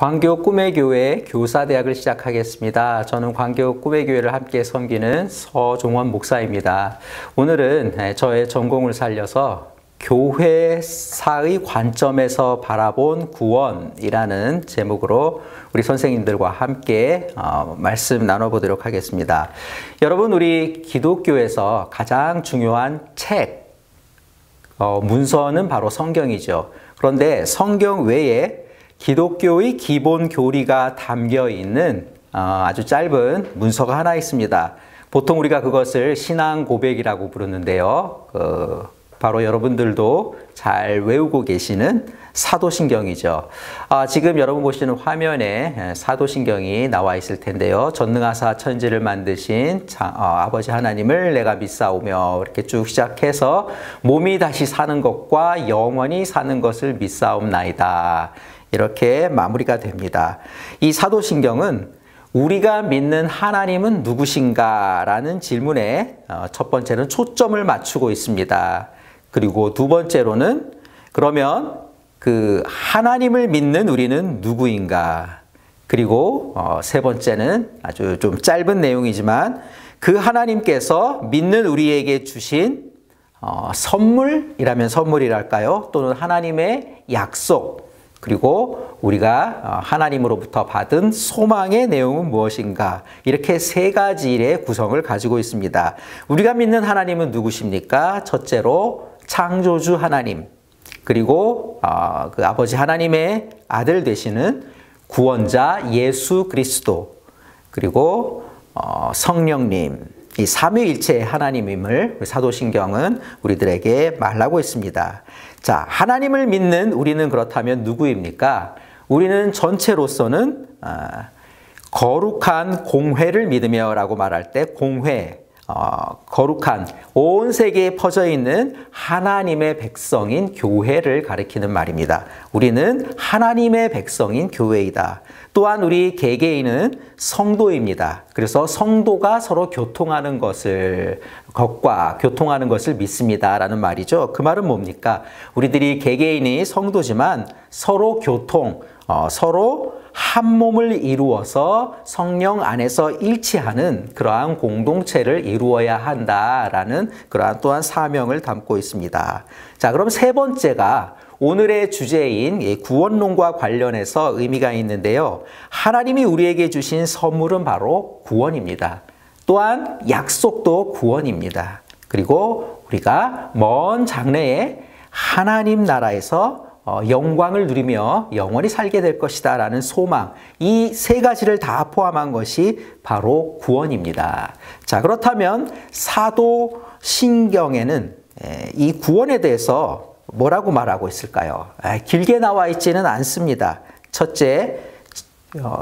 광교 꿈의 교회 교사대학을 시작하겠습니다. 저는 광교 꿈의 교회를 함께 섬기는 서종원 목사입니다. 오늘은 저의 전공을 살려서 교회사의 관점에서 바라본 구원이라는 제목으로 우리 선생님들과 함께 말씀 나눠보도록 하겠습니다. 여러분, 우리 기독교에서 가장 중요한 책, 문서는 바로 성경이죠. 그런데 성경 외에 기독교의 기본 교리가 담겨 있는 아주 짧은 문서가 하나 있습니다. 보통 우리가 그것을 신앙 고백이라고 부르는데요. 바로 여러분들도 잘 외우고 계시는 사도신경이죠. 지금 여러분 보시는 화면에 사도신경이 나와 있을 텐데요. 전능하사 천지를 만드신 아버지 하나님을 내가 믿사오며 이렇게 쭉 시작해서 몸이 다시 사는 것과 영원히 사는 것을 믿사옵나이다. 이렇게 마무리가 됩니다. 이 사도신경은 우리가 믿는 하나님은 누구신가? 라는 질문에 첫 번째는 초점을 맞추고 있습니다. 그리고 두 번째로는 그러면 그 하나님을 믿는 우리는 누구인가? 그리고 세 번째는 아주 좀 짧은 내용이지만 그 하나님께서 믿는 우리에게 주신 선물이라면 선물이랄까요? 또는 하나님의 약속, 그리고 우리가 하나님으로부터 받은 소망의 내용은 무엇인가? 이렇게 세 가지의 구성을 가지고 있습니다. 우리가 믿는 하나님은 누구십니까? 첫째로 창조주 하나님, 그리고 그 아버지 하나님의 아들 되시는 구원자 예수 그리스도, 그리고 성령님, 이 삼위일체의 하나님임을 사도신경은 우리들에게 말하고 있습니다. 자, 하나님을 믿는 우리는 그렇다면 누구입니까? 우리는 전체로서는 거룩한 공회를 믿으며 라고 말할 때 공회, 거룩한 온 세계에 퍼져 있는 하나님의 백성인 교회를 가리키는 말입니다. 우리는 하나님의 백성인 교회이다. 또한 우리 개개인은 성도입니다. 그래서 성도가 서로 교통하는 것과 교통하는 것을 믿습니다. 라는 말이죠. 그 말은 뭡니까? 우리들이 개개인이 성도지만 서로 교통, 서로 한 몸을 이루어서 성령 안에서 일치하는 그러한 공동체를 이루어야 한다라는 그러한 또한 사명을 담고 있습니다. 자, 그럼 세 번째가 오늘의 주제인 구원론과 관련해서 의미가 있는데요. 하나님이 우리에게 주신 선물은 바로 구원입니다. 또한 약속도 구원입니다. 그리고 우리가 먼 장래에 하나님 나라에서 영광을 누리며 영원히 살게 될 것이다 라는 소망, 이 세 가지를 다 포함한 것이 바로 구원입니다. 자, 그렇다면 사도신경에는 이 구원에 대해서 뭐라고 말하고 있을까요? 길게 나와 있지는 않습니다. 첫째,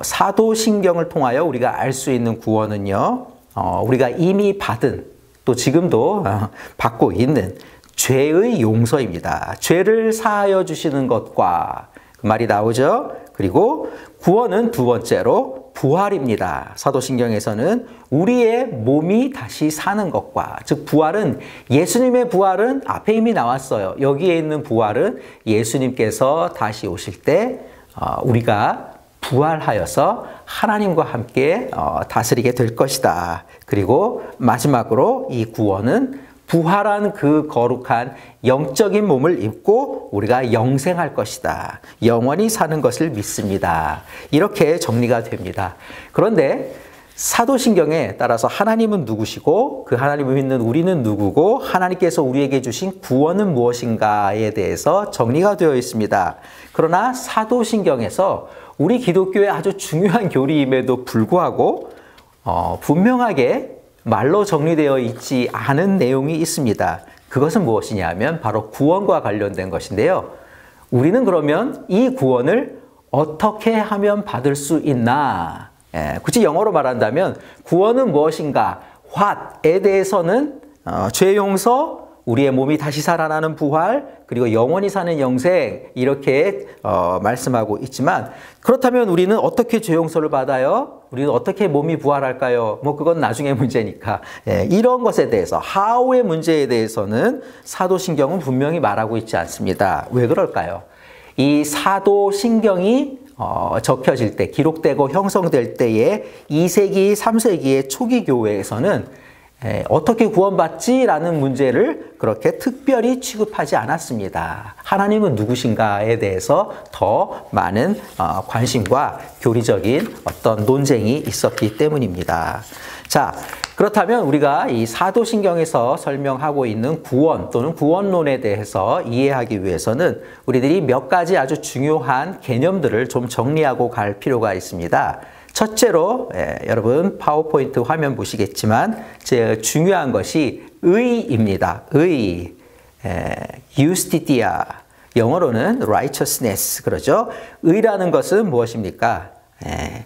사도신경을 통하여 우리가 알 수 있는 구원은요, 우리가 이미 받은, 또 지금도 받고 있는 죄의 용서입니다. 죄를 사하여 주시는 것과 그 말이 나오죠. 그리고 구원은 두 번째로 부활입니다. 사도신경에서는 우리의 몸이 다시 사는 것과, 즉 부활은, 예수님의 부활은 앞에 이미 나왔어요. 여기에 있는 부활은 예수님께서 다시 오실 때 우리가 부활하여서 하나님과 함께 다스리게 될 것이다. 그리고 마지막으로 이 구원은 부활한 그 거룩한 영적인 몸을 입고 우리가 영생할 것이다. 영원히 사는 것을 믿습니다. 이렇게 정리가 됩니다. 그런데 사도신경에 따라서 하나님은 누구시고 그 하나님을 믿는 우리는 누구고 하나님께서 우리에게 주신 구원은 무엇인가에 대해서 정리가 되어 있습니다. 그러나 사도신경에서 우리 기독교의 아주 중요한 교리임에도 불구하고 분명하게 말로 정리되어 있지 않은 내용이 있습니다. 그것은 무엇이냐 하면 바로 구원과 관련된 것인데요. 우리는 그러면 이 구원을 어떻게 하면 받을 수 있나? 굳이 영어로 말한다면 구원은 무엇인가? what에 대해서는 죄 용서, 우리의 몸이 다시 살아나는 부활, 그리고 영원히 사는 영생, 이렇게 말씀하고 있지만, 그렇다면 우리는 어떻게 죄 용서를 받아요? 우리는 어떻게 몸이 부활할까요? 뭐 그건 나중에 문제니까. 이런 것에 대해서, how의 문제에 대해서는 사도신경은 분명히 말하고 있지 않습니다. 왜 그럴까요? 이 사도신경이 적혀질 때, 기록되고 형성될 때에 2세기, 3세기의 초기 교회에서는 어떻게 구원받지라는 문제를 그렇게 특별히 취급하지 않았습니다. 하나님은 누구신가에 대해서 더 많은 관심과 교리적인 어떤 논쟁이 있었기 때문입니다. 자, 그렇다면 우리가 이 사도신경에서 설명하고 있는 구원 또는 구원론에 대해서 이해하기 위해서는 우리들이 몇 가지 아주 중요한 개념들을 좀 정리하고 갈 필요가 있습니다. 첫째로 여러분 파워포인트 화면 보시겠지만 제일 중요한 것이 의입니다. 의, 유스티티아, 영어로는 righteousness 그러죠. 의라는 것은 무엇입니까?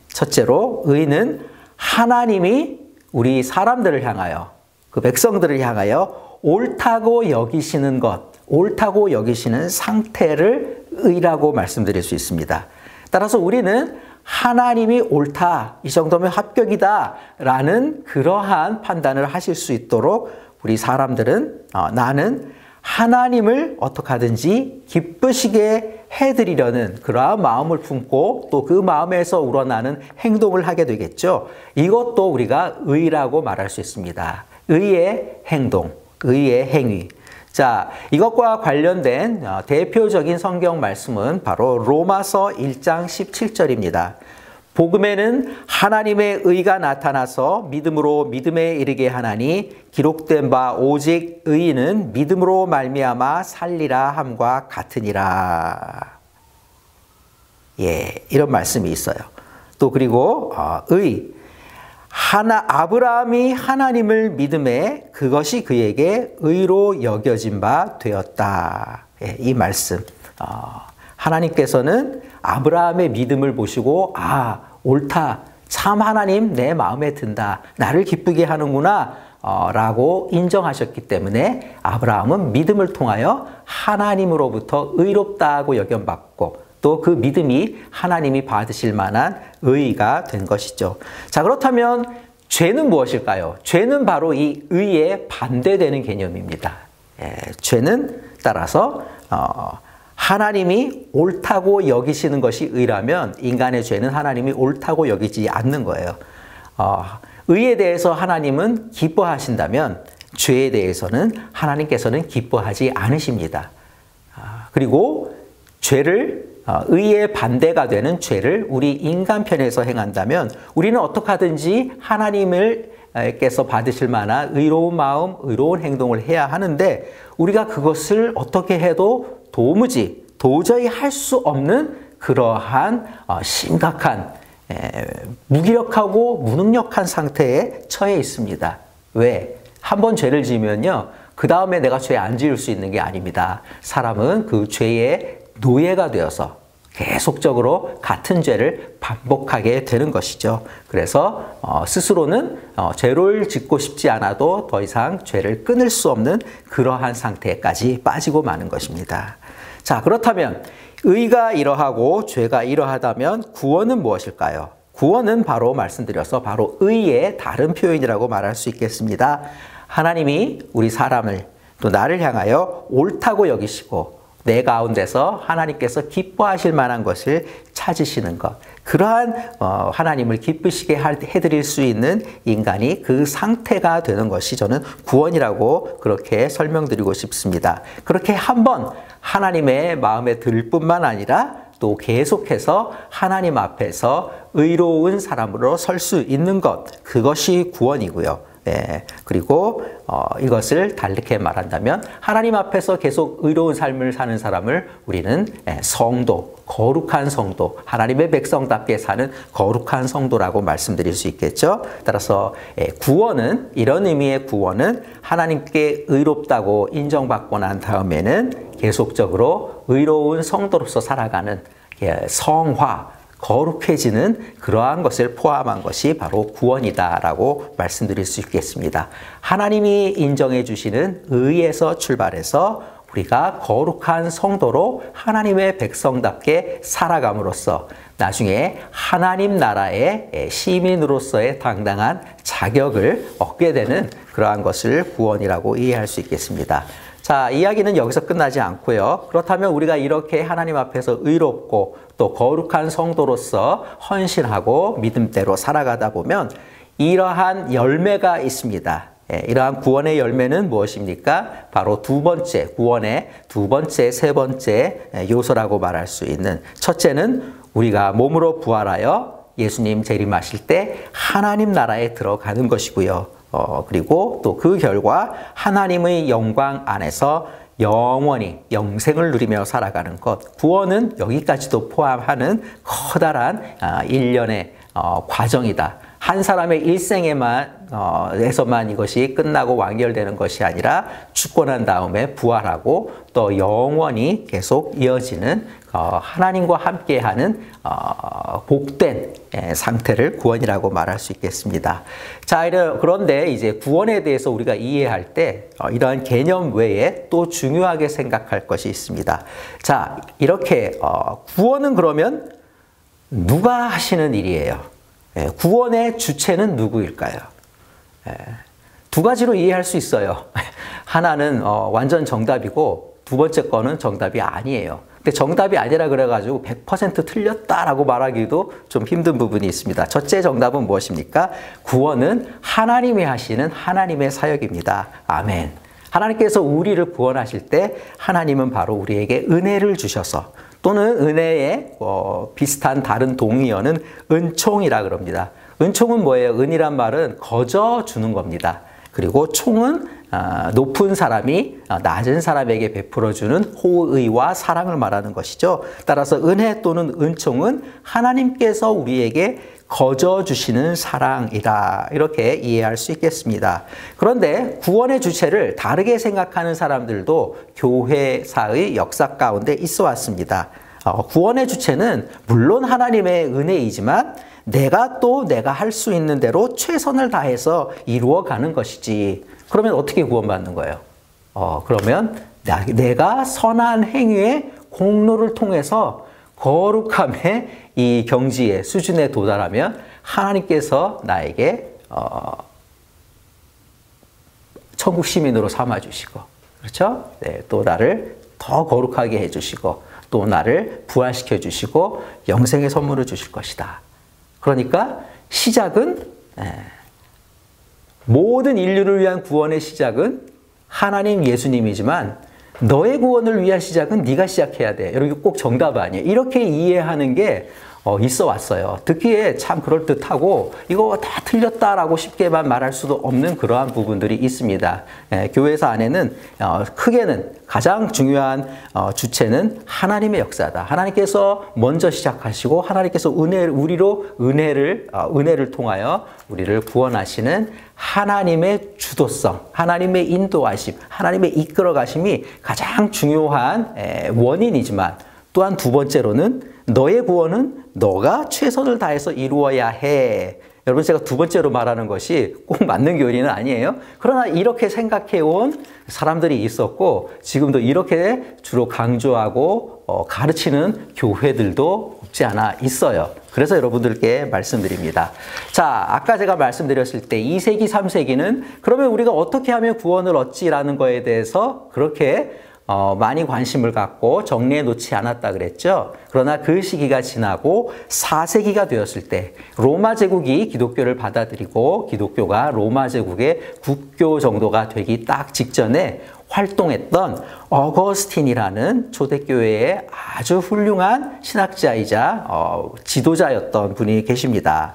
첫째로 의는 하나님이 우리 사람들을 향하여, 그 백성들을 향하여 옳다고 여기시는 것, 옳다고 여기시는 상태를 의라고 말씀드릴 수 있습니다. 따라서 우리는 하나님이 옳다, 이 정도면 합격이다 라는 그러한 판단을 하실 수 있도록 우리 사람들은 나는 하나님을 어떻게 하든지 기쁘시게 해드리려는 그러한 마음을 품고 또 그 마음에서 우러나는 행동을 하게 되겠죠. 이것도 우리가 의라고 말할 수 있습니다. 의의 행동, 의의 행위. 자, 이것과 관련된 대표적인 성경 말씀은 바로 로마서 1장 17절입니다. 복음에는 하나님의 의가 나타나서 믿음으로 믿음에 이르게 하나니 기록된 바 오직 의인은 믿음으로 말미암아 살리라 함과 같으니라. 예, 이런 말씀이 있어요. 또 그리고 아브라함이 하나님을 믿음에 그것이 그에게 의로 여겨진 바 되었다. 예, 이 말씀. 하나님께서는 아브라함의 믿음을 보시고 옳다. 참 하나님 내 마음에 든다. 나를 기쁘게 하는구나. 라고 인정하셨기 때문에 아브라함은 믿음을 통하여 하나님으로부터 의롭다고 여김받고 또 그 믿음이 하나님이 받으실 만한 의가 된 것이죠. 자, 그렇다면 죄는 무엇일까요? 죄는 바로 이 의에 반대되는 개념입니다. 죄는 따라서 하나님이 옳다고 여기시는 것이 의라면 인간의 죄는 하나님이 옳다고 여기지 않는 거예요. 의에 대해서 하나님은 기뻐하신다면 죄에 대해서는 하나님께서는 기뻐하지 않으십니다. 그리고 죄를 의의 반대가 되는 죄를 우리 인간 편에서 행한다면 우리는 어떻게 하든지 하나님께서 받으실 만한 의로운 마음, 의로운 행동을 해야 하는데 우리가 그것을 어떻게 해도 도저히 할 수 없는 그러한 심각한 무기력하고 무능력한 상태에 처해 있습니다. 왜? 한 번 죄를 지으면요, 그 다음에 내가 죄 안 지을 수 있는 게 아닙니다. 사람은 그 죄의 노예가 되어서 계속적으로 같은 죄를 반복하게 되는 것이죠. 그래서 스스로는 죄를 짓고 싶지 않아도 더 이상 죄를 끊을 수 없는 그러한 상태까지 빠지고 마는 것입니다. 자, 그렇다면 의가 이러하고 죄가 이러하다면 구원은 무엇일까요? 구원은 바로 말씀드려서 바로 의의 다른 표현이라고 말할 수 있겠습니다. 하나님이 우리 사람을 또 나를 향하여 옳다고 여기시고 내 가운데서 하나님께서 기뻐하실 만한 것을 찾으시는 것. 그러한 하나님을 기쁘시게 해드릴 수 있는 인간이 그 상태가 되는 것이 저는 구원이라고 그렇게 설명드리고 싶습니다. 그렇게 한번 하나님의 마음에 들 뿐만 아니라 또 계속해서 하나님 앞에서 의로운 사람으로 설 수 있는 것. 그것이 구원이고요. 그리고 이것을 다르게 말한다면 하나님 앞에서 계속 의로운 삶을 사는 사람을 우리는 성도, 거룩한 성도, 하나님의 백성답게 사는 거룩한 성도라고 말씀드릴 수 있겠죠. 따라서 구원은, 이런 의미의 구원은 하나님께 의롭다고 인정받고 난 다음에는 계속적으로 의로운 성도로서 살아가는 성화, 거룩해지는 그러한 것을 포함한 것이 바로 구원이다라고 말씀드릴 수 있겠습니다. 하나님이 인정해 주시는 의에서 출발해서 우리가 거룩한 성도로 하나님의 백성답게 살아감으로써 나중에 하나님 나라의 시민으로서의 당당한 자격을 얻게 되는 그러한 것을 구원이라고 이해할 수 있겠습니다. 자, 이야기는 여기서 끝나지 않고요. 그렇다면 우리가 이렇게 하나님 앞에서 의롭고 또 거룩한 성도로서 헌신하고 믿음대로 살아가다 보면 이러한 열매가 있습니다. 이러한 구원의 열매는 무엇입니까? 바로 두 번째, 구원의 두 번째, 세 번째 요소라고 말할 수 있는, 첫째는 우리가 몸으로 부활하여 예수님 재림하실 때 하나님 나라에 들어가는 것이고요. 그리고 또 그 결과 하나님의 영광 안에서 영원히 영생을 누리며 살아가는 것, 구원은 여기까지도 포함하는 커다란 일련의 과정이다. 한 사람의 일생에서만 이것이 끝나고 완결되는 것이 아니라 죽고 난 다음에 부활하고 또 영원히 계속 이어지는 하나님과 함께하는 복된 상태를 구원이라고 말할 수 있겠습니다. 자, 그런데 이제 구원에 대해서 우리가 이해할 때 이러한 개념 외에 또 중요하게 생각할 것이 있습니다. 자, 이렇게 구원은 그러면 누가 하시는 일이에요? 구원의 주체는 누구일까요? 두 가지로 이해할 수 있어요. 하나는 완전 정답이고 두 번째 거는 정답이 아니에요. 근데 정답이 아니라 그래가지고 100% 틀렸다라고 말하기도 좀 힘든 부분이 있습니다. 첫째 정답은 무엇입니까? 구원은 하나님이 하시는 하나님의 사역입니다. 아멘. 하나님께서 우리를 구원하실 때 하나님은 바로 우리에게 은혜를 주셔서, 또는 은혜의 비슷한 다른 동의어는 은총이라 그럽니다. 은총은 뭐예요? 은이란 말은 거저 주는 겁니다. 그리고 총은 높은 사람이 낮은 사람에게 베풀어주는 호의와 사랑을 말하는 것이죠. 따라서 은혜 또는 은총은 하나님께서 우리에게 거저 주시는 사랑이다, 이렇게 이해할 수 있겠습니다. 그런데 구원의 주체를 다르게 생각하는 사람들도 교회사의 역사 가운데 있어 왔습니다. 구원의 주체는 물론 하나님의 은혜이지만 내가 할 수 있는 대로 최선을 다해서 이루어가는 것이지. 그러면 어떻게 구원받는 거예요? 그러면 내가 선한 행위의 공로를 통해서 거룩함의 이 경지의 수준에 도달하면 하나님께서 나에게 천국 시민으로 삼아주시고, 그렇죠? 네, 또 나를 더 거룩하게 해주시고, 또 나를 부활시켜 주시고 영생의 선물을 주실 것이다. 그러니까 시작은, 모든 인류를 위한 구원의 시작은 하나님 예수님이지만 너의 구원을 위한 시작은 네가 시작해야 돼. 여러분, 꼭 정답 아니에요. 이렇게 이해하는 게 있어 왔어요. 듣기에 참 그럴듯하고 이거 다 틀렸다라고 쉽게만 말할 수도 없는 그러한 부분들이 있습니다. 교회사 안에는 크게는 가장 중요한 주체는 하나님의 역사다. 하나님께서 먼저 시작하시고 하나님께서 우리로 은혜를 통하여 우리를 구원하시는 하나님의 주도성, 하나님의 인도하심, 하나님의 이끌어가심이 가장 중요한 원인이지만, 또한 두 번째로는 너의 구원은 너가 최선을 다해서 이루어야 해. 여러분, 제가 두 번째로 말하는 것이 꼭 맞는 교리는 아니에요. 그러나 이렇게 생각해온 사람들이 있었고 지금도 이렇게 주로 강조하고 가르치는 교회들도 없지 않아 있어요. 그래서 여러분들께 말씀드립니다. 자, 아까 제가 말씀드렸을 때 2세기, 3세기는 그러면 우리가 어떻게 하면 구원을 얻지라는 거에 대해서 그렇게 많이 관심을 갖고 정리해 놓지 않았다 그랬죠. 그러나 그 시기가 지나고 4세기가 되었을 때 로마 제국이 기독교를 받아들이고 기독교가 로마 제국의 국교 정도가 되기 딱 직전에 활동했던 어거스틴이라는 초대교회의 아주 훌륭한 신학자이자 지도자였던 분이 계십니다.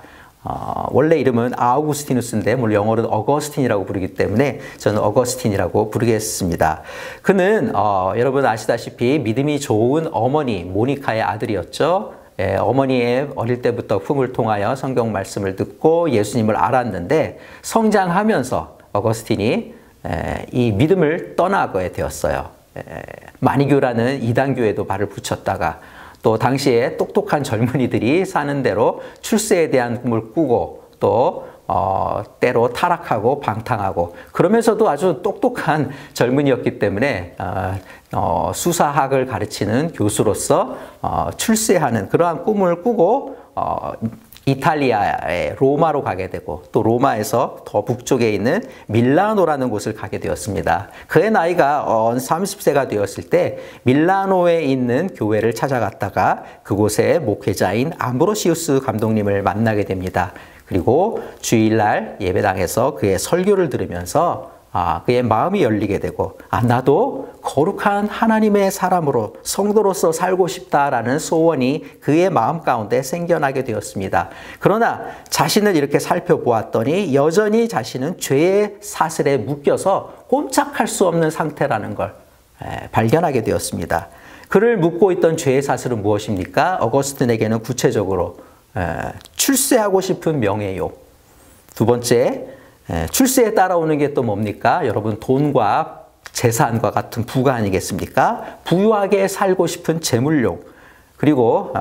원래 이름은 아우구스티누스인데 물론 영어로는 어거스틴이라고 부르기 때문에 저는 어거스틴이라고 부르겠습니다. 그는 여러분 아시다시피 믿음이 좋은 어머니 모니카의 아들이었죠. 어머니의 어릴 때부터 품을 통하여 성경 말씀을 듣고 예수님을 알았는데 성장하면서 어거스틴이 이 믿음을 떠나게 되었어요. 마니교라는 이단교에도 발을 붙였다가 또 당시에 똑똑한 젊은이들이 사는 대로 출세에 대한 꿈을 꾸고 또 때로 타락하고 방탕하고 그러면서도 아주 똑똑한 젊은이였기 때문에 수사학을 가르치는 교수로서 출세하는 그러한 꿈을 꾸고 이탈리아의 로마로 가게 되고 또 로마에서 더 북쪽에 있는 밀라노라는 곳을 가게 되었습니다. 그의 나이가 30세가 되었을 때 밀라노에 있는 교회를 찾아갔다가 그곳의 목회자인 암브로시우스 감독님을 만나게 됩니다. 그리고 주일날 예배당에서 그의 설교를 들으면서 그의 마음이 열리게 되고 나도 거룩한 하나님의 사람으로 성도로서 살고 싶다라는 소원이 그의 마음 가운데 생겨나게 되었습니다. 그러나 자신을 이렇게 살펴보았더니 여전히 자신은 죄의 사슬에 묶여서 꼼짝할 수 없는 상태라는 걸 발견하게 되었습니다. 그를 묶고 있던 죄의 사슬은 무엇입니까? 어거스틴에게는 구체적으로 출세하고 싶은 명예욕, 두 번째 출세에 따라오는 게 또 뭡니까? 여러분 돈과 재산과 같은 부가 아니겠습니까? 부유하게 살고 싶은 재물욕, 그리고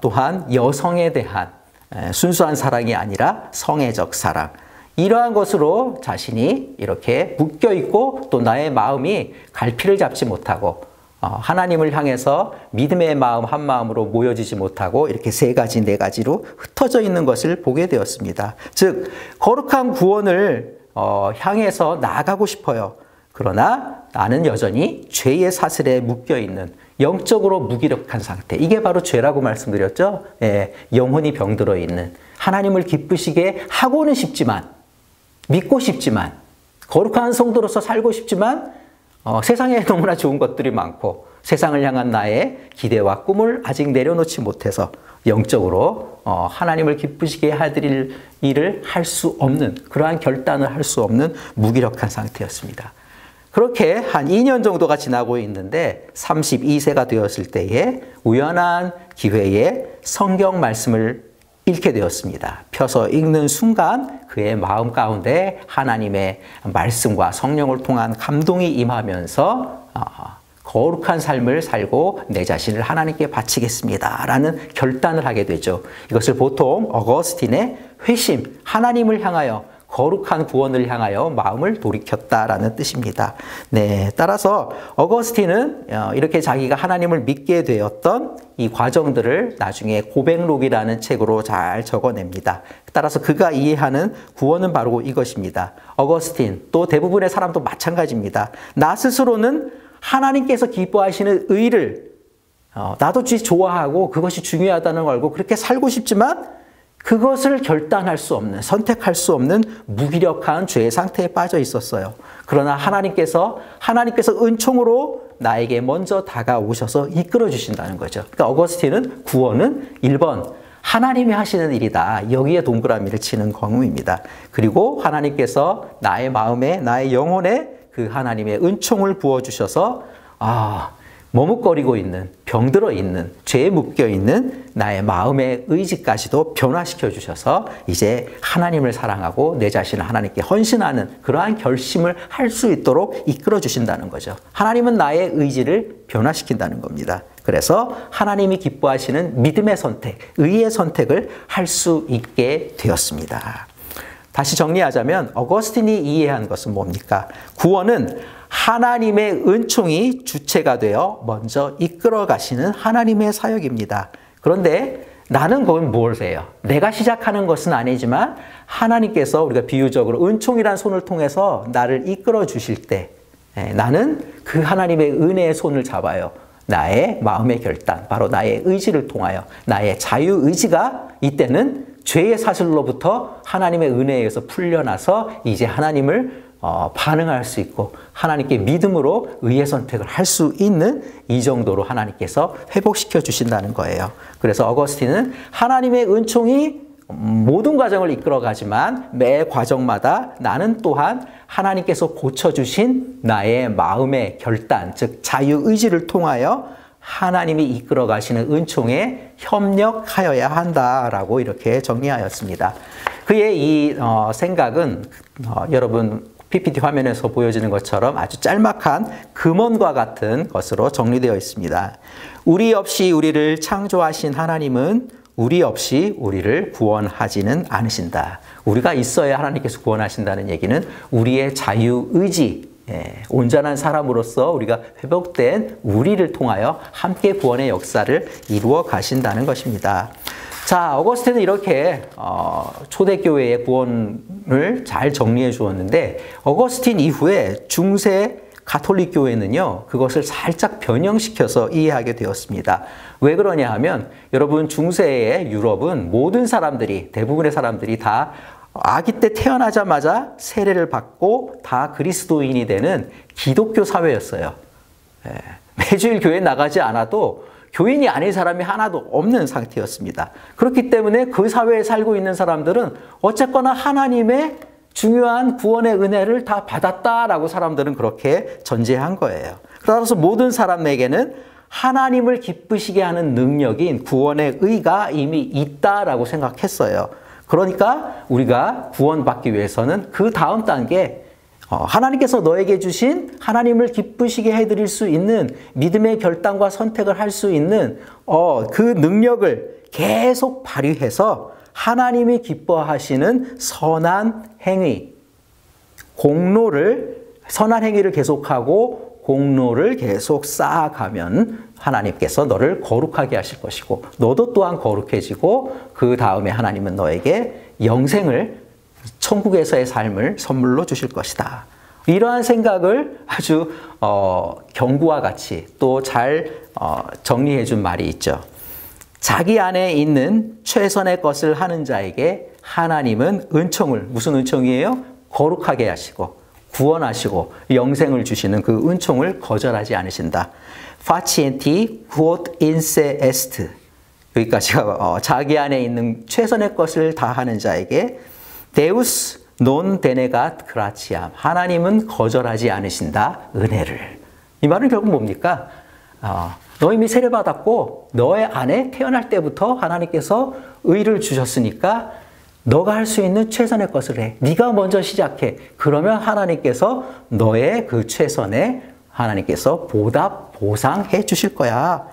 또한 여성에 대한 순수한 사랑이 아니라 성애적 사랑, 이러한 것으로 자신이 이렇게 묶여있고 또 나의 마음이 갈피를 잡지 못하고 하나님을 향해서 믿음의 마음 한 마음으로 모여지지 못하고 이렇게 세 가지, 네 가지로 흩어져 있는 것을 보게 되었습니다. 즉 거룩한 구원을 향해서 나아가고 싶어요. 그러나 나는 여전히 죄의 사슬에 묶여있는 영적으로 무기력한 상태. 이게 바로 죄라고 말씀드렸죠. 영혼이 병들어 있는, 하나님을 기쁘시게 하고는 싶지만, 믿고 싶지만, 거룩한 성도로서 살고 싶지만 세상에 너무나 좋은 것들이 많고 세상을 향한 나의 기대와 꿈을 아직 내려놓지 못해서 영적으로 하나님을 기쁘시게 해드릴 일을 할 수 없는, 그러한 결단을 할 수 없는 무기력한 상태였습니다. 그렇게 한 2년 정도가 지나고 있는데 32세가 되었을 때에 우연한 기회에 성경 말씀을 읽게 되었습니다. 펴서 읽는 순간 그의 마음 가운데 하나님의 말씀과 성령을 통한 감동이 임하면서 거룩한 삶을 살고 내 자신을 하나님께 바치겠습니다 라는 결단을 하게 되죠. 이것을 보통 어거스틴의 회심, 하나님을 향하여 거룩한 구원을 향하여 마음을 돌이켰다라는 뜻입니다. 네, 따라서 어거스틴은 이렇게 자기가 하나님을 믿게 되었던 이 과정들을 나중에 고백록이라는 책으로 잘 적어냅니다. 따라서 그가 이해하는 구원은 바로 이것입니다. 어거스틴, 또 대부분의 사람도 마찬가지입니다. 나 스스로는 하나님께서 기뻐하시는 의를 나도 좋아하고 그것이 중요하다는 걸 알고 그렇게 살고 싶지만 그것을 결단할 수 없는, 선택할 수 없는 무기력한 죄의 상태에 빠져 있었어요. 그러나 하나님께서 은총으로 나에게 먼저 다가오셔서 이끌어 주신다는 거죠. 그러니까 어거스틴은 구원은 1번 하나님이 하시는 일이다. 여기에 동그라미를 치는 경우입니다. 그리고 하나님께서 나의 마음에, 나의 영혼에 그 하나님의 은총을 부어주셔서 머뭇거리고 있는, 병들어 있는, 죄에 묶여 있는 나의 마음의 의지까지도 변화시켜 주셔서 이제 하나님을 사랑하고 내 자신을 하나님께 헌신하는 그러한 결심을 할 수 있도록 이끌어 주신다는 거죠. 하나님은 나의 의지를 변화시킨다는 겁니다. 그래서 하나님이 기뻐하시는 믿음의 선택, 의의 선택을 할 수 있게 되었습니다. 다시 정리하자면 어거스틴이 이해한 것은 뭡니까? 구원은 하나님의 은총이 주체가 되어 먼저 이끌어 가시는 하나님의 사역입니다. 그런데 나는 그건 뭘 해요? 내가 시작하는 것은 아니지만 하나님께서 우리가 비유적으로 은총이란 손을 통해서 나를 이끌어 주실 때 나는 그 하나님의 은혜의 손을 잡아요. 나의 마음의 결단, 바로 나의 의지를 통하여 나의 자유의지가 이때는 죄의 사슬로부터 하나님의 은혜에 의해서 풀려나서 이제 하나님을 반응할 수 있고 하나님께 믿음으로 의의 선택을 할 수 있는 이 정도로 하나님께서 회복시켜 주신다는 거예요. 그래서 어거스틴은 하나님의 은총이 모든 과정을 이끌어가지만 매 과정마다 나는 또한 하나님께서 고쳐주신 나의 마음의 결단, 즉 자유의지를 통하여 하나님이 이끌어 가시는 은총에 협력하여야 한다라고 이렇게 정리하였습니다. 그의 이 생각은 여러분 PPT 화면에서 보여지는 것처럼 아주 짤막한 금언과 같은 것으로 정리되어 있습니다. 우리 없이 우리를 창조하신 하나님은 우리 없이 우리를 구원하지는 않으신다. 우리가 있어야 하나님께서 구원하신다는 얘기는 우리의 자유의지, 온전한 사람으로서 우리가 회복된 우리를 통하여 함께 구원의 역사를 이루어 가신다는 것입니다. 자, 어거스틴은 이렇게 초대교회의 구원을 잘 정리해 주었는데 어거스틴 이후에 중세 가톨릭 교회는요, 그것을 살짝 변형시켜서 이해하게 되었습니다. 왜 그러냐 하면 여러분 중세의 유럽은 모든 사람들이, 대부분의 사람들이 다 아기 때 태어나자마자 세례를 받고 다 그리스도인이 되는 기독교 사회였어요. 매주일 교회 나가지 않아도 교인이 아닌 사람이 하나도 없는 상태였습니다. 그렇기 때문에 그 사회에 살고 있는 사람들은 어쨌거나 하나님의 중요한 구원의 은혜를 다 받았다라고 사람들은 그렇게 전제한 거예요. 따라서 모든 사람에게는 하나님을 기쁘시게 하는 능력인 구원의 의가 이미 있다라고 생각했어요. 그러니까 우리가 구원받기 위해서는 그 다음 단계, 하나님께서 너에게 주신 하나님을 기쁘시게 해드릴 수 있는 믿음의 결단과 선택을 할 수 있는 그 능력을 계속 발휘해서 하나님이 기뻐하시는 선한 행위, 선한 행위를 계속하고 공로를 계속 쌓아가면 하나님께서 너를 거룩하게 하실 것이고 너도 또한 거룩해지고 그 다음에 하나님은 너에게 영생을, 천국에서의 삶을 선물로 주실 것이다. 이러한 생각을 아주 경구와 같이 또 잘 정리해 준 말이 있죠. 자기 안에 있는 최선의 것을 하는 자에게 하나님은 은총을, 무슨 은총이에요? 거룩하게 하시고 구원하시고 영생을 주시는 그 은총을 거절하지 않으신다. Facienti quod inse est. 여기까지가 자기 안에 있는 최선의 것을 다하는 자에게 Deus non denegat gratiam. 하나님은 거절하지 않으신다. 은혜를. 이 말은 결국 뭡니까? 너 이미 세례받았고 너의 안에 태어날 때부터 하나님께서 의를 주셨으니까 너가 할 수 있는 최선의 것을 해. 네가 먼저 시작해. 그러면 하나님께서 너의 그 최선에 하나님께서 보답, 보상해 주실 거야.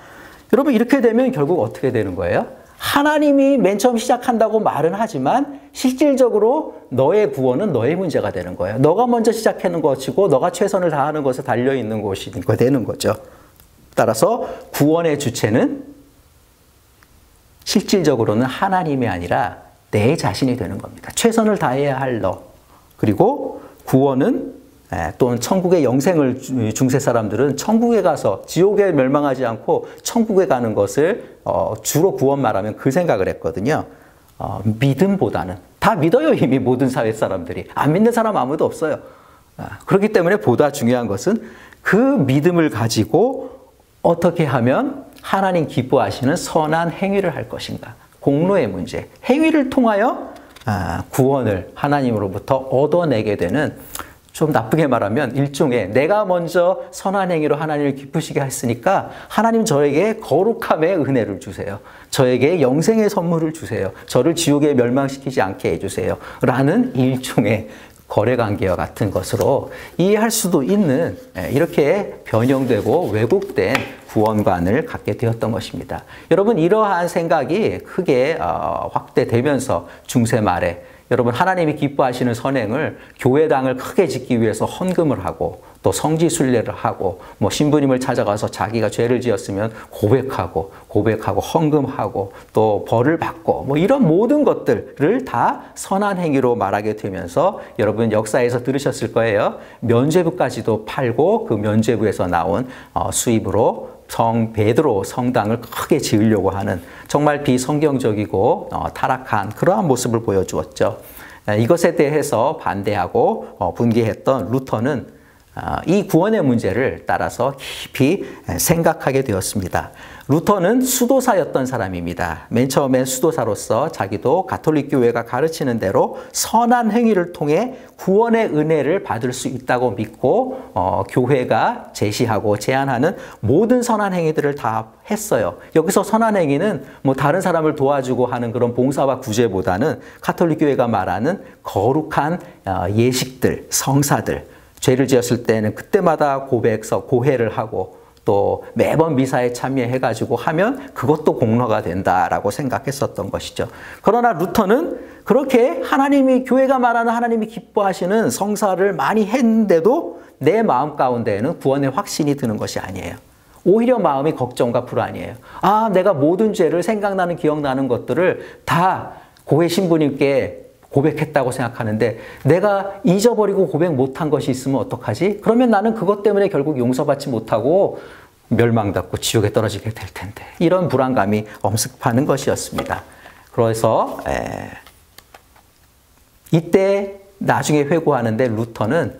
여러분 이렇게 되면 결국 어떻게 되는 거예요? 하나님이 맨 처음 시작한다고 말은 하지만 실질적으로 너의 구원은 너의 문제가 되는 거예요. 너가 먼저 시작하는 것이고 너가 최선을 다하는 것에 달려있는 것이니까 되는 거죠. 따라서 구원의 주체는 실질적으로는 하나님이 아니라 내 자신이 되는 겁니다. 최선을 다해야 할 너. 그리고 구원은 또는 천국의 영생을 중세 사람들은 천국에 가서 지옥에 멸망하지 않고 천국에 가는 것을 주로 구원 말하면 그 생각을 했거든요. 믿음보다는 다 믿어요. 이미 모든 사회 사람들이. 안 믿는 사람 아무도 없어요. 그렇기 때문에 보다 중요한 것은 그 믿음을 가지고 어떻게 하면 하나님 기뻐하시는 선한 행위를 할 것인가. 공로의 문제. 행위를 통하여 구원을 하나님으로부터 얻어내게 되는, 좀 나쁘게 말하면 일종의 내가 먼저 선한 행위로 하나님을 기쁘시게 했으니까 하나님 저에게 거룩함의 은혜를 주세요. 저에게 영생의 선물을 주세요. 저를 지옥에 멸망시키지 않게 해주세요. 라는 일종의 거래관계와 같은 것으로 이해할 수도 있는, 이렇게 변형되고 왜곡된 구원관을 갖게 되었던 것입니다. 여러분 이러한 생각이 크게 확대되면서 중세 말에 여러분 하나님이 기뻐하시는 선행을 교회당을 크게 짓기 위해서 헌금을 하고 또 성지순례를 하고 뭐 신부님을 찾아가서 자기가 죄를 지었으면 고백하고 헌금하고 또 벌을 받고 뭐 이런 모든 것들을 다 선한 행위로 말하게 되면서 여러분 역사에서 들으셨을 거예요. 면죄부까지도 팔고 그 면죄부에서 나온 수입으로 성 베드로 성당을 크게 지으려고 하는 정말 비성경적이고 타락한 그러한 모습을 보여주었죠. 이것에 대해서 반대하고 분개했던 루터는 이 구원의 문제를 따라서 깊이 생각하게 되었습니다. 루터는 수도사였던 사람입니다. 맨 처음엔 수도사로서 자기도 가톨릭 교회가 가르치는 대로 선한 행위를 통해 구원의 은혜를 받을 수 있다고 믿고 교회가 제시하고 제안하는 모든 선한 행위들을 다 했어요. 여기서 선한 행위는 뭐 다른 사람을 도와주고 하는 그런 봉사와 구제보다는 가톨릭 교회가 말하는 거룩한 예식들, 성사들, 죄를 지었을 때는 그때마다 고백서, 고해를 하고 또 매번 미사에 참여해가지고 하면 그것도 공로가 된다라고 생각했었던 것이죠. 그러나 루터는 그렇게 하나님이, 교회가 말하는 하나님이 기뻐하시는 성사를 많이 했는데도 내 마음 가운데에는 구원의 확신이 드는 것이 아니에요. 오히려 마음이 걱정과 불안이에요. 아, 내가 모든 죄를 생각나는 기억나는 것들을 다 고해 신부님께 고백했다고 생각하는데 내가 잊어버리고 고백 못한 것이 있으면 어떡하지? 그러면 나는 그것 때문에 결국 용서받지 못하고 멸망받고 지옥에 떨어지게 될 텐데. 이런 불안감이 엄습하는 것이었습니다. 그래서 이때 나중에 회고하는데 루터는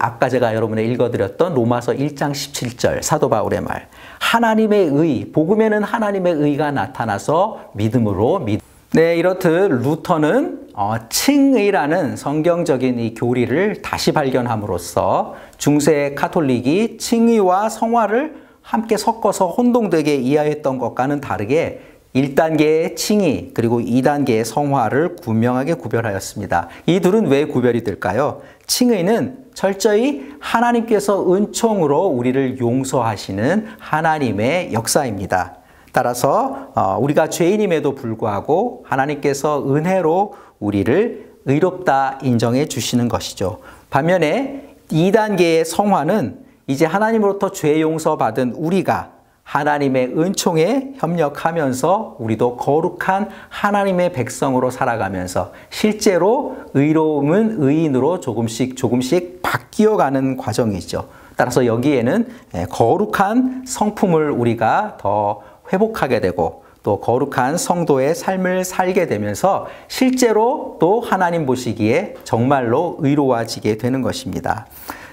아까 제가 여러분에 읽어드렸던 로마서 1장 17절 사도 바울의 말, 하나님의 의, 복음에는 하나님의 의가 나타나서 믿음으로 네, 이렇듯 루터는 칭의라는 성경적인 이 교리를 다시 발견함으로써 중세 카톨릭이 칭의와 성화를 함께 섞어서 혼동되게 이해했던 것과는 다르게 1단계의 칭의 그리고 2단계의 성화를 분명하게 구별하였습니다. 이 둘은 왜 구별이 될까요? 칭의는 철저히 하나님께서 은총으로 우리를 용서하시는 하나님의 역사입니다. 따라서 우리가 죄인임에도 불구하고 하나님께서 은혜로 우리를 의롭다 인정해 주시는 것이죠. 반면에 2단계의 성화는 이제 하나님으로부터 죄 용서받은 우리가 하나님의 은총에 협력하면서 우리도 거룩한 하나님의 백성으로 살아가면서 실제로 의로움은 의인으로 조금씩 바뀌어가는 과정이죠. 따라서 여기에는 거룩한 성품을 우리가 더 회복하게 되고 또 거룩한 성도의 삶을 살게 되면서 실제로 또 하나님 보시기에 정말로 의로워지게 되는 것입니다.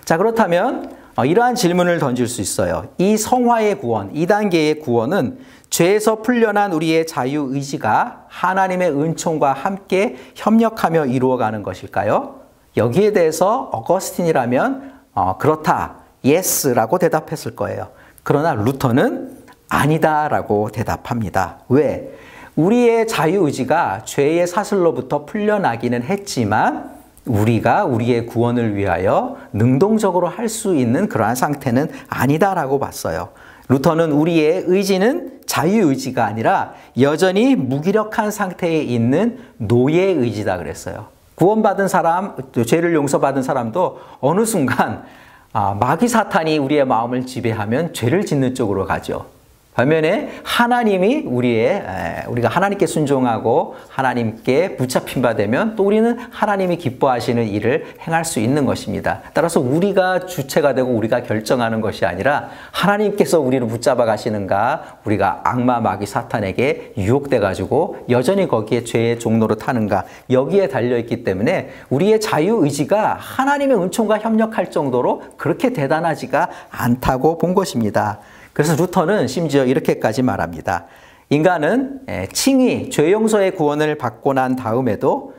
자, 그렇다면 이러한 질문을 던질 수 있어요. 이 성화의 구원, 2단계의 구원은 죄에서 풀려난 우리의 자유의지가 하나님의 은총과 함께 협력하며 이루어가는 것일까요? 여기에 대해서 어거스틴이라면 그렇다, 예스라고 대답했을 거예요. 그러나 루터는 아니다라고 대답합니다. 왜? 우리의 자유의지가 죄의 사슬로부터 풀려나기는 했지만 우리가 우리의 구원을 위하여 능동적으로 할 수 있는 그러한 상태는 아니다라고 봤어요. 루터는 우리의 의지는 자유의지가 아니라 여전히 무기력한 상태에 있는 노예의 의지다 그랬어요. 구원받은 사람, 죄를 용서받은 사람도 어느 순간 마귀 사탄이 우리의 마음을 지배하면 죄를 짓는 쪽으로 가죠. 반면에 하나님이 우리가 하나님께 순종하고 하나님께 붙잡힌 바 되면 또 우리는 하나님이 기뻐하시는 일을 행할 수 있는 것입니다. 따라서 우리가 주체가 되고 우리가 결정하는 것이 아니라 하나님께서 우리를 붙잡아 가시는가, 우리가 악마 마귀 사탄에게 유혹돼 가지고 여전히 거기에 죄의 종로로 타는가, 여기에 달려있기 때문에 우리의 자유의지가 하나님의 은총과 협력할 정도로 그렇게 대단하지가 않다고 본 것입니다. 그래서 루터는 심지어 이렇게까지 말합니다. 인간은 칭의, 죄 용서의 구원을 받고 난 다음에도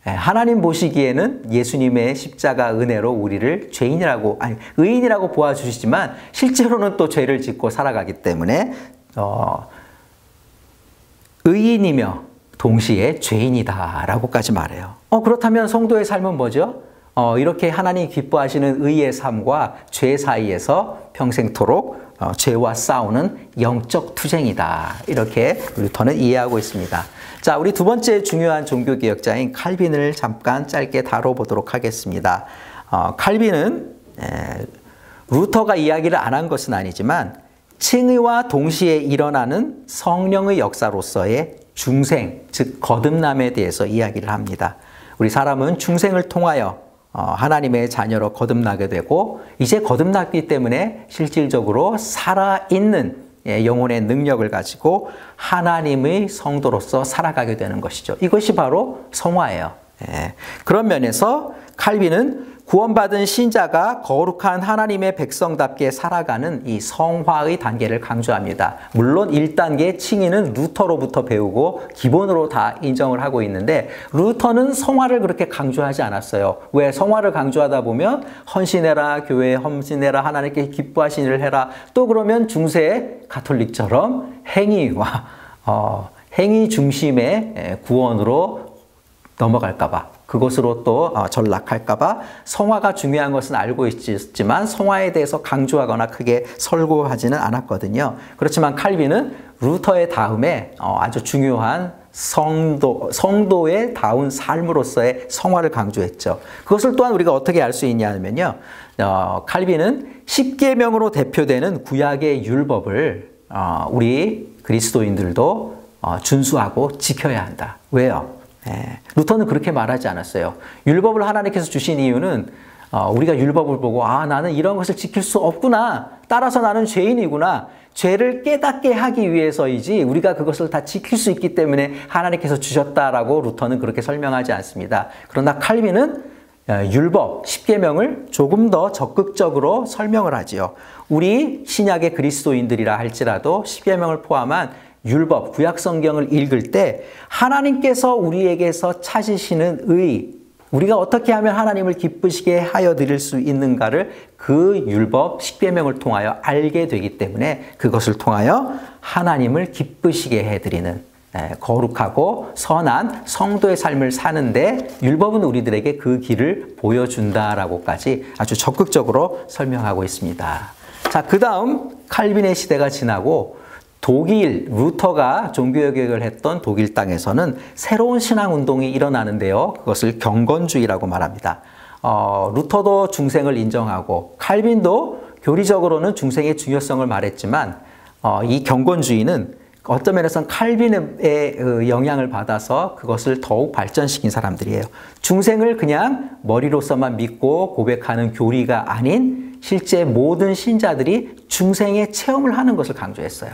하나님 보시기에는 예수님의 십자가 은혜로 우리를 의인이라고 보아주시지만 실제로는 또 죄를 짓고 살아가기 때문에 의인이며 동시에 죄인이다라고까지 말해요. 그렇다면 성도의 삶은 뭐죠? 이렇게 하나님이 기뻐하시는 의의 삶과 죄 사이에서 평생토록 죄와 싸우는 영적 투쟁이다. 이렇게 루터는 이해하고 있습니다. 자, 우리 두 번째 중요한 종교개혁자인 칼빈을 잠깐 짧게 다뤄보도록 하겠습니다. 칼빈은 루터가 이야기를 안 한 것은 아니지만 칭의와 동시에 일어나는 성령의 역사로서의 중생, 즉 거듭남에 대해서 이야기를 합니다. 우리 사람은 중생을 통하여 하나님의 자녀로 거듭나게 되고 이제 거듭났기 때문에 실질적으로 살아있는 영혼의 능력을 가지고 하나님의 성도로서 살아가게 되는 것이죠. 이것이 바로 성화예요. 그런 면에서 칼빈은 구원받은 신자가 거룩한 하나님의 백성답게 살아가는 이 성화의 단계를 강조합니다. 물론 1단계 칭의는 루터로부터 배우고 기본으로 다 인정을 하고 있는데 루터는 성화를 그렇게 강조하지 않았어요. 왜? 성화를 강조하다 보면 헌신해라, 교회에 헌신해라, 하나님께 기뻐하신 일을 해라. 또 그러면 중세 가톨릭처럼 행위와 행위 중심의 구원으로 넘어갈까 봐, 그것으로 또 전락할까 봐 성화가 중요한 것은 알고 있지만 성화에 대해서 강조하거나 크게 설교하지는 않았거든요. 그렇지만 칼빈은 루터의 다음에 아주 중요한 성도의 다운 삶으로서의 성화를 강조했죠. 그것을 또한 우리가 어떻게 알 수 있냐면요. 칼빈은 십계명으로 대표되는 구약의 율법을 우리 그리스도인들도 준수하고 지켜야 한다. 왜요? 루터는 그렇게 말하지 않았어요. 율법을 하나님께서 주신 이유는 우리가 율법을 보고 나는 이런 것을 지킬 수 없구나. 따라서 나는 죄인이구나. 죄를 깨닫게 하기 위해서이지 우리가 그것을 다 지킬 수 있기 때문에 하나님께서 주셨다라고 루터는 그렇게 설명하지 않습니다. 그러나 칼빈은 율법, 십계명을 조금 더 적극적으로 설명을 하지요. 우리 신약의 그리스도인들이라 할지라도 십계명을 포함한 율법, 구약 성경을 읽을 때 하나님께서 우리에게서 찾으시는 의, 우리가 어떻게 하면 하나님을 기쁘시게 하여 드릴 수 있는가를 그 율법, 십계명을 통하여 알게 되기 때문에 그것을 통하여 하나님을 기쁘시게 해드리는 거룩하고 선한 성도의 삶을 사는데 율법은 우리들에게 그 길을 보여준다라고까지 아주 적극적으로 설명하고 있습니다. 자, 그 다음 칼빈의 시대가 지나고 독일, 루터가 종교개혁을 했던 독일 땅에서는 새로운 신앙운동이 일어나는데요. 그것을 경건주의라고 말합니다. 루터도 중생을 인정하고 칼빈도 교리적으로는 중생의 중요성을 말했지만 이 경건주의는 어떤 면에서는 칼빈의 영향을 받아서 그것을 더욱 발전시킨 사람들이에요. 중생을 그냥 머리로서만 믿고 고백하는 교리가 아닌 실제 모든 신자들이 중생의 체험을 하는 것을 강조했어요.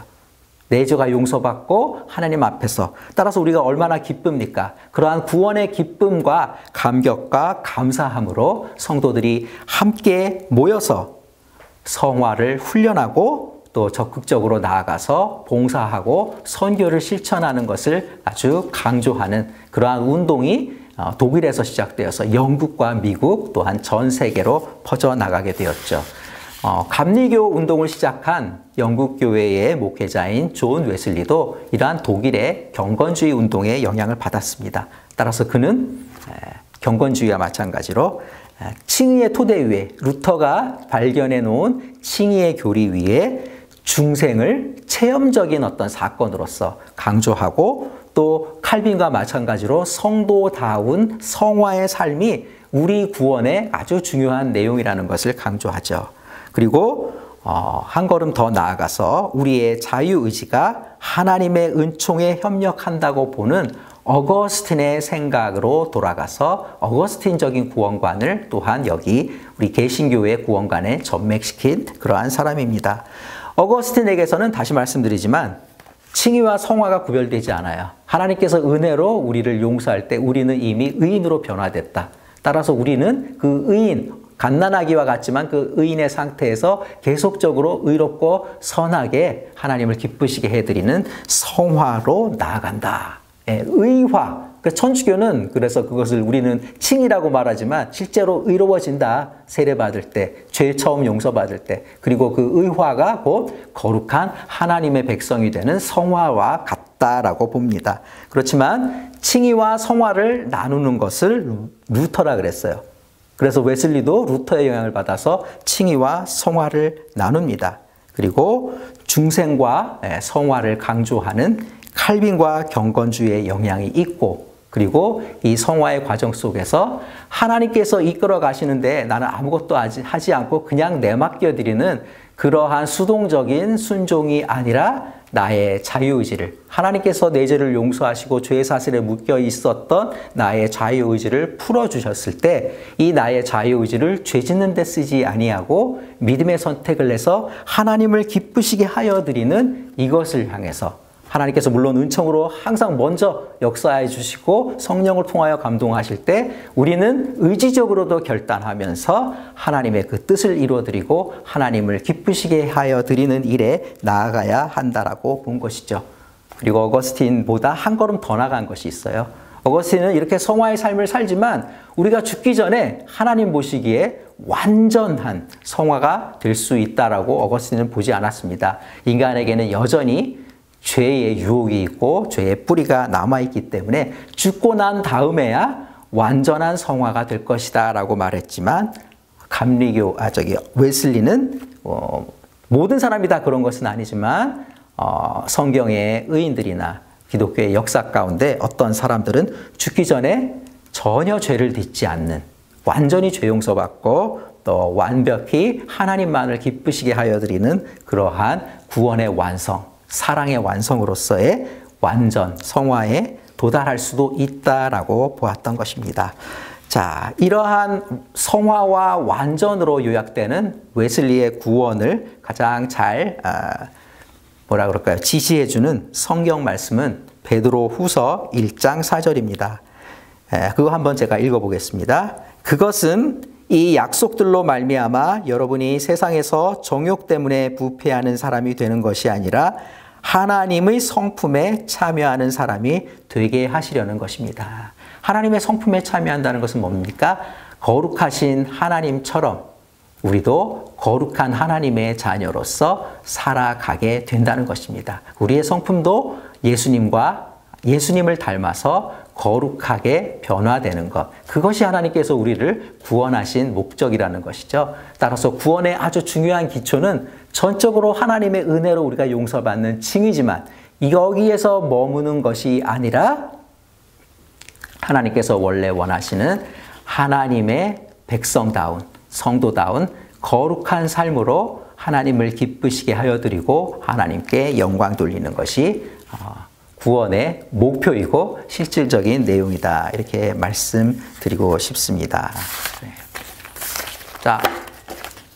내 죄가 용서받고 하나님 앞에서 따라서 우리가 얼마나 기쁩니까? 그러한 구원의 기쁨과 감격과 감사함으로 성도들이 함께 모여서 성화를 훈련하고 또 적극적으로 나아가서 봉사하고 선교를 실천하는 것을 아주 강조하는 그러한 운동이 독일에서 시작되어서 영국과 미국 또한 전 세계로 퍼져나가게 되었죠. 감리교 운동을 시작한 영국 교회의 목회자인 존 웨슬리도 이러한 독일의 경건주의 운동에 영향을 받았습니다. 따라서 그는 경건주의와 마찬가지로 칭의의 토대 위에 루터가 발견해 놓은 칭의의 교리 위에 중생을 체험적인 어떤 사건으로서 강조하고 또 칼빈과 마찬가지로 성도다운 성화의 삶이 우리 구원의 아주 중요한 내용이라는 것을 강조하죠. 그리고 한 걸음 더 나아가서 우리의 자유의지가 하나님의 은총에 협력한다고 보는 어거스틴의 생각으로 돌아가서 어거스틴적인 구원관을 또한 여기 우리 개신교의 구원관에 전맥시킨 그러한 사람입니다. 어거스틴에게서는 다시 말씀드리지만 칭의와 성화가 구별되지 않아요. 하나님께서 은혜로 우리를 용서할 때 우리는 이미 의인으로 변화됐다. 따라서 우리는 그 의인, 갓난아기와 같지만 그 의인의 상태에서 계속적으로 의롭고 선하게 하나님을 기쁘시게 해드리는 성화로 나아간다. 의화. 천주교는 그래서 그것을 우리는 칭이라고 말하지만 실제로 의로워진다. 세례받을 때, 죄 처음 용서받을 때, 그리고 그 의화가 곧 거룩한 하나님의 백성이 되는 성화와 같다라고 봅니다. 그렇지만 칭의와 성화를 나누는 것을 루터라 그랬어요. 그래서 웨슬리도 루터의 영향을 받아서 칭의와 성화를 나눕니다. 그리고 중생과 성화를 강조하는 칼빈과 경건주의의 영향이 있고 그리고 이 성화의 과정 속에서 하나님께서 이끌어 가시는데 나는 아무것도 하지 않고 그냥 내맡겨드리는 그러한 수동적인 순종이 아니라 나의 자유의지를 하나님께서 내 죄를 용서하시고 죄의 사슬에 묶여 있었던 나의 자유의지를 풀어주셨을 때 이 나의 자유의지를 죄 짓는 데 쓰지 아니하고 믿음의 선택을 해서 하나님을 기쁘시게 하여 드리는 이것을 향해서 하나님께서 물론 은총으로 항상 먼저 역사해 주시고 성령을 통하여 감동하실 때 우리는 의지적으로도 결단하면서 하나님의 그 뜻을 이루어드리고 하나님을 기쁘시게 하여 드리는 일에 나아가야 한다라고 본 것이죠. 그리고 어거스틴보다 한 걸음 더 나간 것이 있어요. 어거스틴은 이렇게 성화의 삶을 살지만 우리가 죽기 전에 하나님 보시기에 완전한 성화가 될 수 있다라고 어거스틴은 보지 않았습니다. 인간에게는 여전히 죄의 유혹이 있고 죄의 뿌리가 남아있기 때문에 죽고 난 다음에야 완전한 성화가 될 것이다 라고 말했지만 웨슬리는 모든 사람이 다 그런 것은 아니지만 성경의 의인들이나 기독교의 역사 가운데 어떤 사람들은 죽기 전에 전혀 죄를 짓지 않는 완전히 죄 용서받고 또 완벽히 하나님만을 기쁘시게 하여 드리는 그러한 구원의 완성, 사랑의 완성으로서의 완전 성화에 도달할 수도 있다라고 보았던 것입니다. 자, 이러한 성화와 완전으로 요약되는 웨슬리의 구원을 가장 잘 지시해주는 성경 말씀은 베드로 후서 1장 4절입니다. 그거 한번 제가 읽어보겠습니다. 그것은 이 약속들로 말미암아 여러분이 세상에서 정욕 때문에 부패하는 사람이 되는 것이 아니라 하나님의 성품에 참여하는 사람이 되게 하시려는 것입니다. 하나님의 성품에 참여한다는 것은 뭡니까? 거룩하신 하나님처럼 우리도 거룩한 하나님의 자녀로서 살아가게 된다는 것입니다. 우리의 성품도 예수님을 닮아서 거룩하게 변화되는 것. 그것이 하나님께서 우리를 구원하신 목적이라는 것이죠. 따라서 구원의 아주 중요한 기초는 전적으로 하나님의 은혜로 우리가 용서받는 칭이지만 여기에서 머무는 것이 아니라 하나님께서 원래 원하시는 하나님의 백성다운, 성도다운 거룩한 삶으로 하나님을 기쁘시게 하여 드리고 하나님께 영광 돌리는 것이 구원의 목표이고 실질적인 내용이다. 이렇게 말씀드리고 싶습니다. 자,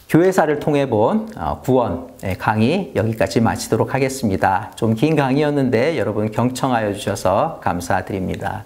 교회사를 통해 본 구원의 강의 여기까지 마치도록 하겠습니다. 좀 긴 강의였는데 여러분 경청하여 주셔서 감사드립니다.